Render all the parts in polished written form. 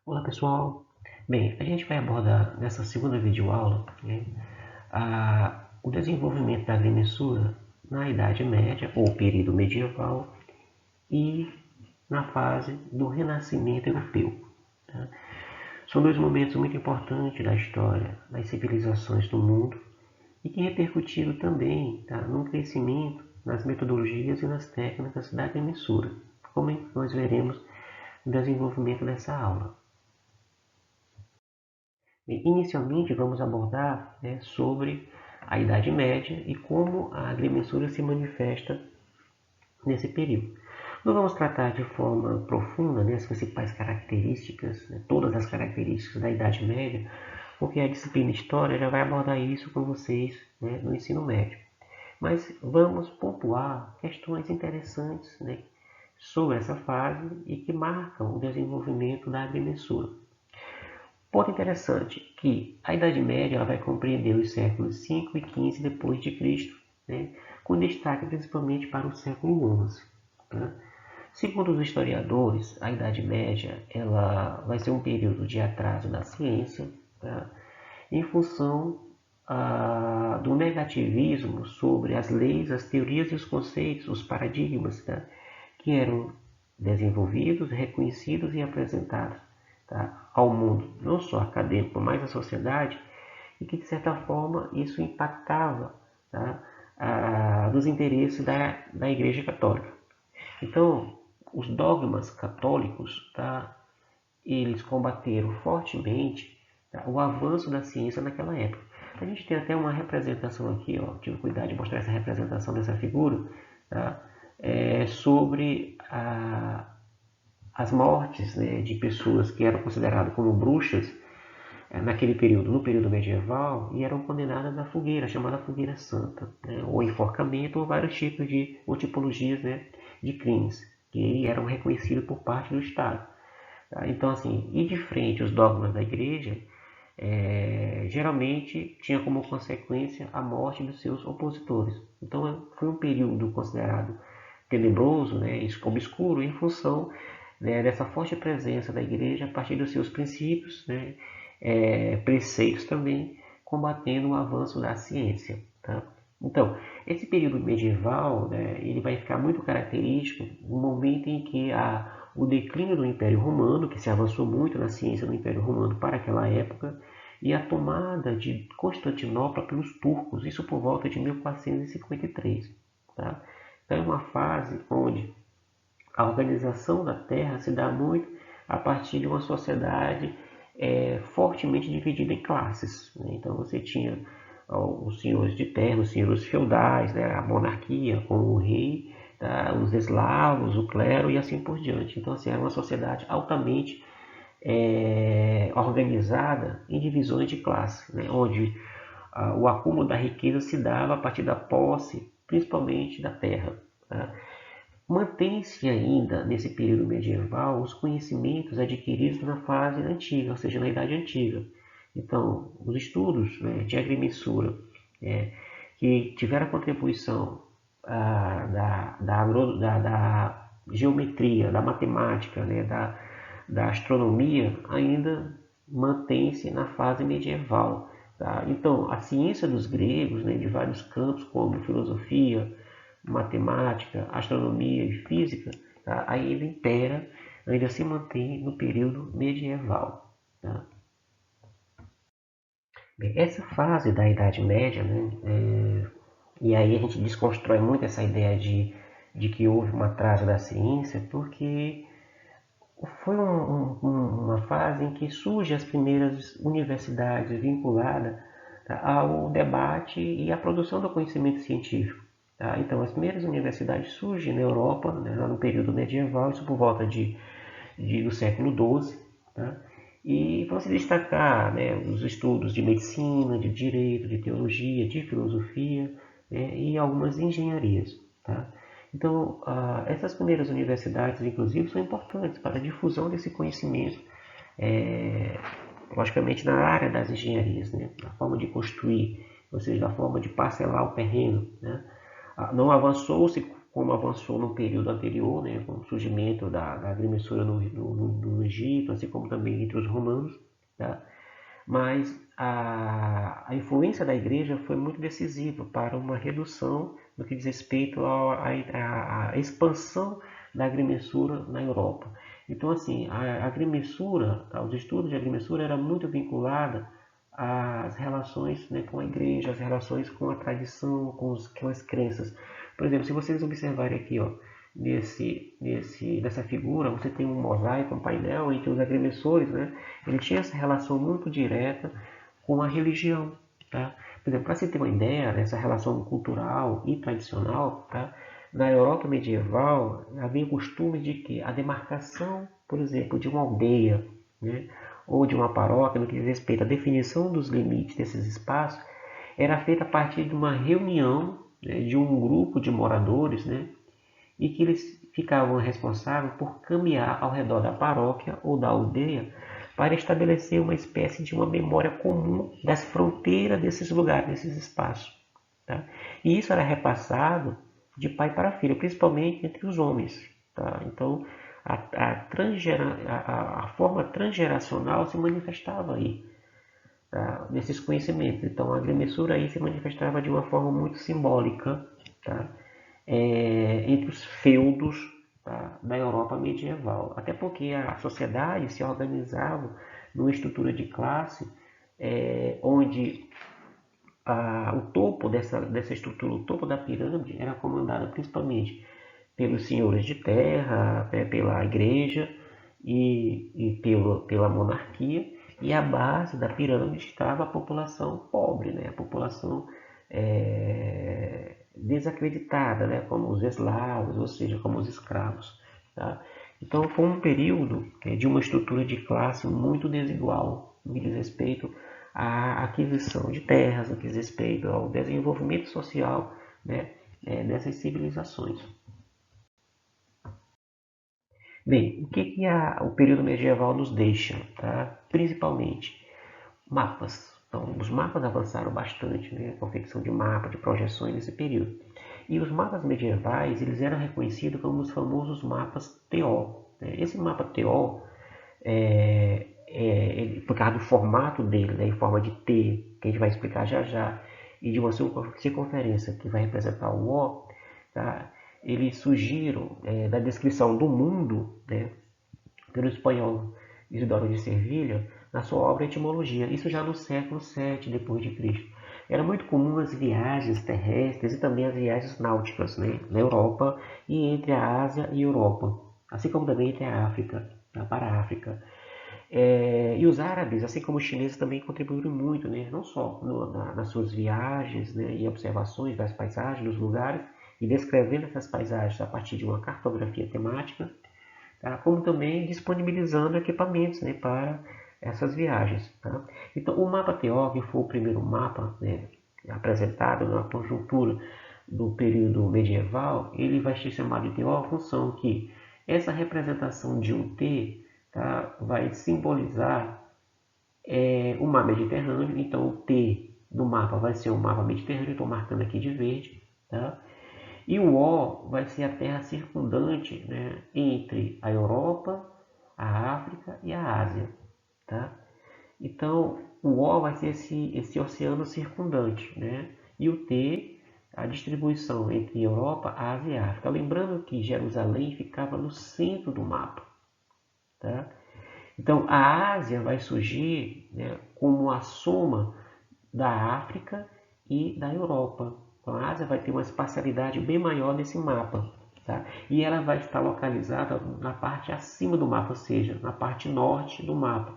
Olá pessoal, bem, a gente vai abordar nessa segunda videoaula, né, o desenvolvimento da agrimensura na Idade Média ou período medieval e na fase do Renascimento Europeu. Tá? São dois momentos muito importantes da história das civilizações do mundo e que repercutiram também, tá, no crescimento nas metodologias e nas técnicas da agrimensura, como nós veremos no desenvolvimento dessa aula. Inicialmente, vamos abordar, né, sobre a Idade Média e como a agrimensura se manifesta nesse período. Não vamos tratar de forma profunda, né, as principais características, né, todas as características da Idade Média, porque a disciplina História já vai abordar isso com vocês, né, no ensino médio. Mas vamos pontuar questões interessantes, né, sobre essa fase e que marcam o desenvolvimento da agrimensura. Ponto interessante que a Idade Média ela vai compreender os séculos 5 e 15 depois de Cristo, né, com destaque principalmente para o século 11. Tá? Segundo os historiadores, a Idade Média ela vai ser um período de atraso da ciência, tá, em função do negativismo sobre as leis, as teorias e os conceitos, os paradigmas, tá, que eram desenvolvidos, reconhecidos e apresentados, tá, ao mundo, não só acadêmico, mas à sociedade, e que de certa forma isso impactava, tá, dos interesses da Igreja Católica. Então, os dogmas católicos, tá, eles combateram fortemente, tá, o avanço da ciência naquela época. A gente tem até uma representação aqui, ó, tive cuidado de mostrar essa representação dessa figura, tá, sobre as mortes, né, de pessoas que eram consideradas como bruxas naquele período, no período medieval, e eram condenadas à fogueira, chamada fogueira santa, né, ou enforcamento, ou vários tipos de ou tipologias, né, de crimes que eram reconhecidos por parte do Estado. Tá? Então, assim, e de frente os dogmas da Igreja, geralmente tinha como consequência a morte dos seus opositores. Então, foi um período considerado tenebroso, né, obscuro, em função, né, dessa forte presença da Igreja a partir dos seus princípios, né, preceitos também, combatendo o avanço da ciência. Tá? Então, esse período medieval, né, ele vai ficar muito característico no momento em que o declínio do Império Romano, que se avançou muito na ciência do Império Romano para aquela época, e a tomada de Constantinopla pelos turcos, isso por volta de 1453. Tá? Então é uma fase onde a organização da Terra se dá muito a partir de uma sociedade fortemente dividida em classes. Né? Então você tinha os senhores de terra, os senhores feudais, né? A monarquia com o rei, tá? Os eslavos, o clero e assim por diante. Então assim, era uma sociedade altamente organizada em divisões de classe, né? Onde o acúmulo da riqueza se dava a partir da posse, principalmente da terra. Tá? Mantém-se ainda, nesse período medieval, os conhecimentos adquiridos na fase antiga, ou seja, na Idade Antiga. Então, os estudos, né, de agrimensura, que tiveram a contribuição da geometria, da matemática, né, da astronomia, ainda mantém-se na fase medieval. Tá? Então, a ciência dos gregos, né, de vários campos, como filosofia, matemática, astronomia e física, tá, ainda impera, ainda se mantém no período medieval. Tá? Bem, essa fase da Idade Média, né, e aí a gente desconstrói muito essa ideia de que houve um atraso da ciência, porque foi uma fase em que surgem as primeiras universidades vinculadas, tá, ao debate e à produção do conhecimento científico. Tá? Então, as primeiras universidades surgem na Europa, né, no período medieval, isso por volta do século XII, tá? E vão se destacar, né, os estudos de medicina, de direito, de teologia, de filosofia, né, e algumas engenharias. Tá? Então, essas primeiras universidades, inclusive, são importantes para a difusão desse conhecimento, logicamente na área das engenharias, né, na forma de construir, ou seja, na forma de parcelar o terreno. Né? Não avançou-se como avançou no período anterior, né, com o surgimento da agrimensura no Egito, assim como também entre os romanos, tá? Mas a influência da igreja foi muito decisiva para uma redução no que diz respeito à expansão da agrimensura na Europa. Então, assim, a agrimensura, os estudos de agrimensura era muito vinculada às relações, né, com a igreja, às relações com a tradição, com as crenças. Por exemplo, se vocês observarem aqui, ó, nessa figura, você tem um mosaico, um painel entre os agrimensores, né? Ele tinha essa relação muito direta com a religião, tá? Por exemplo, para você ter uma ideia dessa relação cultural e tradicional, tá? Na Europa medieval havia o costume de que a demarcação, por exemplo, de uma aldeia, né, ou de uma paróquia, no que diz respeito à definição dos limites desses espaços, era feita a partir de uma reunião, né, de um grupo de moradores, né, e que eles ficavam responsáveis por caminhar ao redor da paróquia ou da aldeia para estabelecer uma espécie de uma memória comum das fronteiras desses lugares, desses espaços. Tá? E isso era repassado de pai para filho, principalmente entre os homens. Tá? Então, a forma transgeracional se manifestava aí, tá? Nesses conhecimentos. Então, a agrimensura aí se manifestava de uma forma muito simbólica, tá? Entre os feudos, tá, da Europa medieval. Até porque a sociedade se organizava numa estrutura de classe onde o topo dessa estrutura, o topo da pirâmide, era comandado principalmente pelos senhores de terra, pela igreja e pela monarquia, e a base da pirâmide estava a população pobre, né? A população desacreditada, né? Como os eslavos, ou seja, como os escravos. Tá? Então foi um período de uma estrutura de classe muito desigual no que diz respeito à aquisição de terras, no que diz respeito ao desenvolvimento social, né, dessas civilizações. Bem, o que o período medieval nos deixa? Tá? Principalmente mapas. Então, os mapas avançaram bastante, né? A confecção de mapas, de projeções nesse período. E os mapas medievais, eles eram reconhecidos como os famosos mapas TO. Né? Esse mapa TO, por causa do formato dele, né? Em forma de T, que a gente vai explicar já já, e de uma circunferência que vai representar o O, tá? Eles surgiram da descrição do mundo, né? Pelo espanhol Isidoro de Sevilha, na sua obra Etimologia, isso já no século VII depois de Cristo. Era muito comum as viagens terrestres e também as viagens náuticas, né, na Europa e entre a Ásia e a Europa, assim como também entre a África, para a África. E os árabes, assim como os chineses, também contribuíram muito, né, não só nas suas viagens, né, e observações das paisagens, dos lugares, e descrevendo essas paisagens a partir de uma cartografia temática, tá? Como também disponibilizando equipamentos, né, para essas viagens. Tá? Então, o mapa TO, que foi o primeiro mapa, né, apresentado na conjuntura do período medieval, ele vai ser chamado de TO a função que essa representação de um T, tá, vai simbolizar o mar Mediterrâneo. Então, o T no mapa vai ser o mapa Mediterrâneo, estou marcando aqui de verde. Tá? E o O vai ser a terra circundante, né, entre a Europa, a África e a Ásia. Tá? Então, o O vai ser esse oceano circundante, né? E o T, a distribuição entre Europa, Ásia e África. Lembrando que Jerusalém ficava no centro do mapa. Tá? Então, a Ásia vai surgir, né, como a soma da África e da Europa. Então, a Ásia vai ter uma espacialidade bem maior nesse mapa. Tá? E ela vai estar localizada na parte acima do mapa, ou seja, na parte norte do mapa.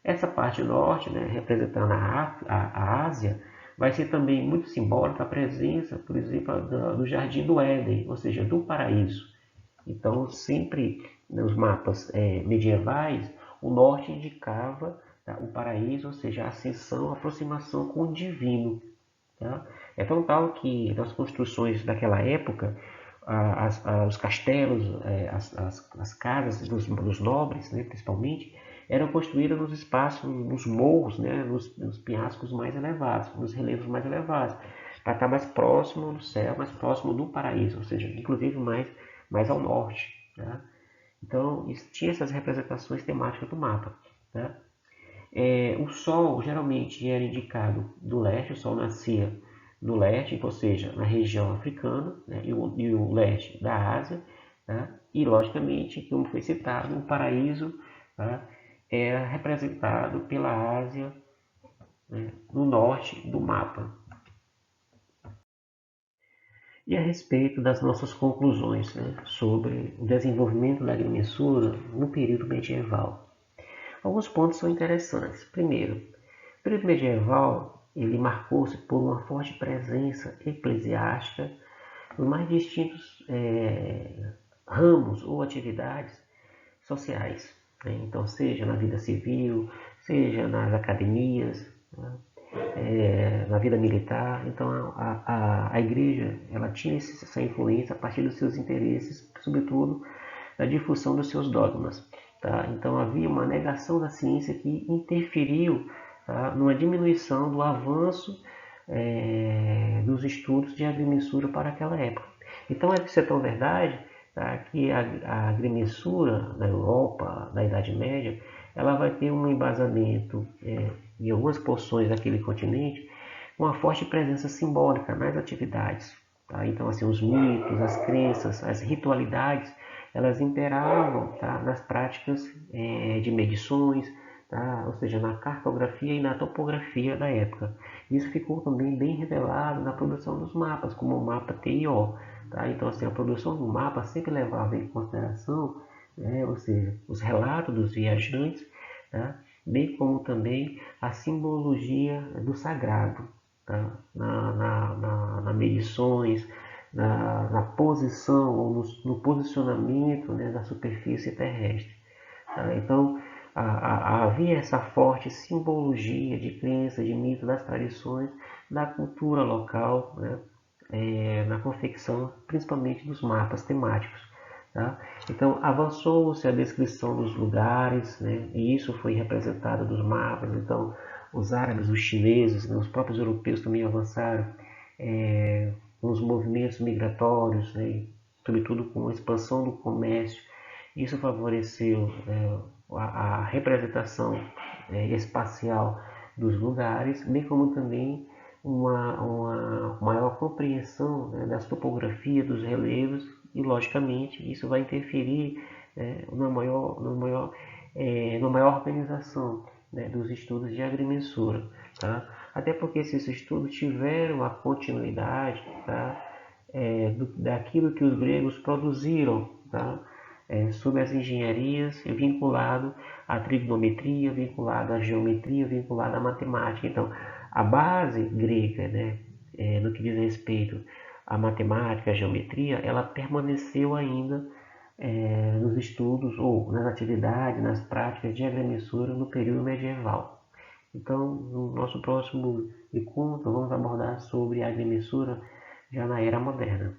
Essa parte norte, né, representando a Ásia, vai ser também muito simbólica a presença, por exemplo, do Jardim do Éden, ou seja, do paraíso. Então, sempre nos mapas medievais, o norte indicava, tá, o paraíso, ou seja, a ascensão, a aproximação com o divino. Tá? É tão tal que nas construções daquela época, os castelos, as casas dos nobres, né, principalmente, eram construídas nos espaços, nos morros, né, nos penhascos mais elevados, nos relevos mais elevados, para estar mais próximo do céu, mais próximo do paraíso, ou seja, inclusive mais ao norte. Tá? Então, tinha essas representações temáticas do mapa. Tá? O Sol geralmente era indicado do leste, o Sol nascia do leste, ou seja, na região africana, né, e o leste da Ásia, tá? E logicamente, como foi citado, o paraíso, tá, era representado pela Ásia, né, no norte do mapa. E a respeito das nossas conclusões, né, sobre o desenvolvimento da agrimensura no período medieval. Alguns pontos são interessantes. Primeiro, o período medieval ele marcou-se por uma forte presença eclesiástica nos mais distintos ramos ou atividades sociais. Né? Então, seja na vida civil, seja nas academias, né? Na vida militar. Então, a igreja ela tinha essa influência a partir dos seus interesses, sobretudo na difusão dos seus dogmas. Tá? Então, havia uma negação da ciência que interferiu, tá, numa diminuição do avanço dos estudos de agrimensura para aquela época. Então, isso é tão verdade, tá, que a agrimensura na Europa, na Idade Média, ela vai ter um embasamento em algumas porções daquele continente, uma forte presença simbólica nas atividades. Tá? Então, assim, os mitos, as crenças, as ritualidades, elas imperavam, tá, nas práticas de medições, tá? Ou seja, na cartografia e na topografia da época. Isso ficou também bem revelado na produção dos mapas, como o mapa TIO. Tá? Então, assim, a produção do mapa sempre levava em consideração, né, ou seja, os relatos dos viajantes, tá? Bem como também a simbologia do sagrado, tá? Na medições, na posição ou no posicionamento, né, da superfície terrestre. Tá? Então, havia essa forte simbologia de crença, de mito, das tradições, da cultura local, né, na confecção, principalmente dos mapas temáticos. Tá? Então, avançou-se a descrição dos lugares, né, e isso foi representado nos mapas. Então, os árabes, os chineses, né, os próprios europeus também avançaram com os movimentos migratórios, né, sobretudo com a expansão do comércio. Isso favoreceu a representação espacial dos lugares, bem como também uma maior compreensão, né, das topografias, dos relevos, e logicamente isso vai interferir numa maior organização, né, dos estudos de agrimensura. Tá? Até porque esses estudos tiveram a continuidade, tá, daquilo que os gregos produziram, tá? Sobre as engenharias, vinculado à trigonometria, vinculado à geometria, vinculado à matemática. Então, a base grega, né, no que diz respeito à matemática, à geometria, ela permaneceu ainda nos estudos ou nas atividades, nas práticas de agrimensura no período medieval. Então, no nosso próximo encontro, vamos abordar sobre a agrimensura já na era moderna.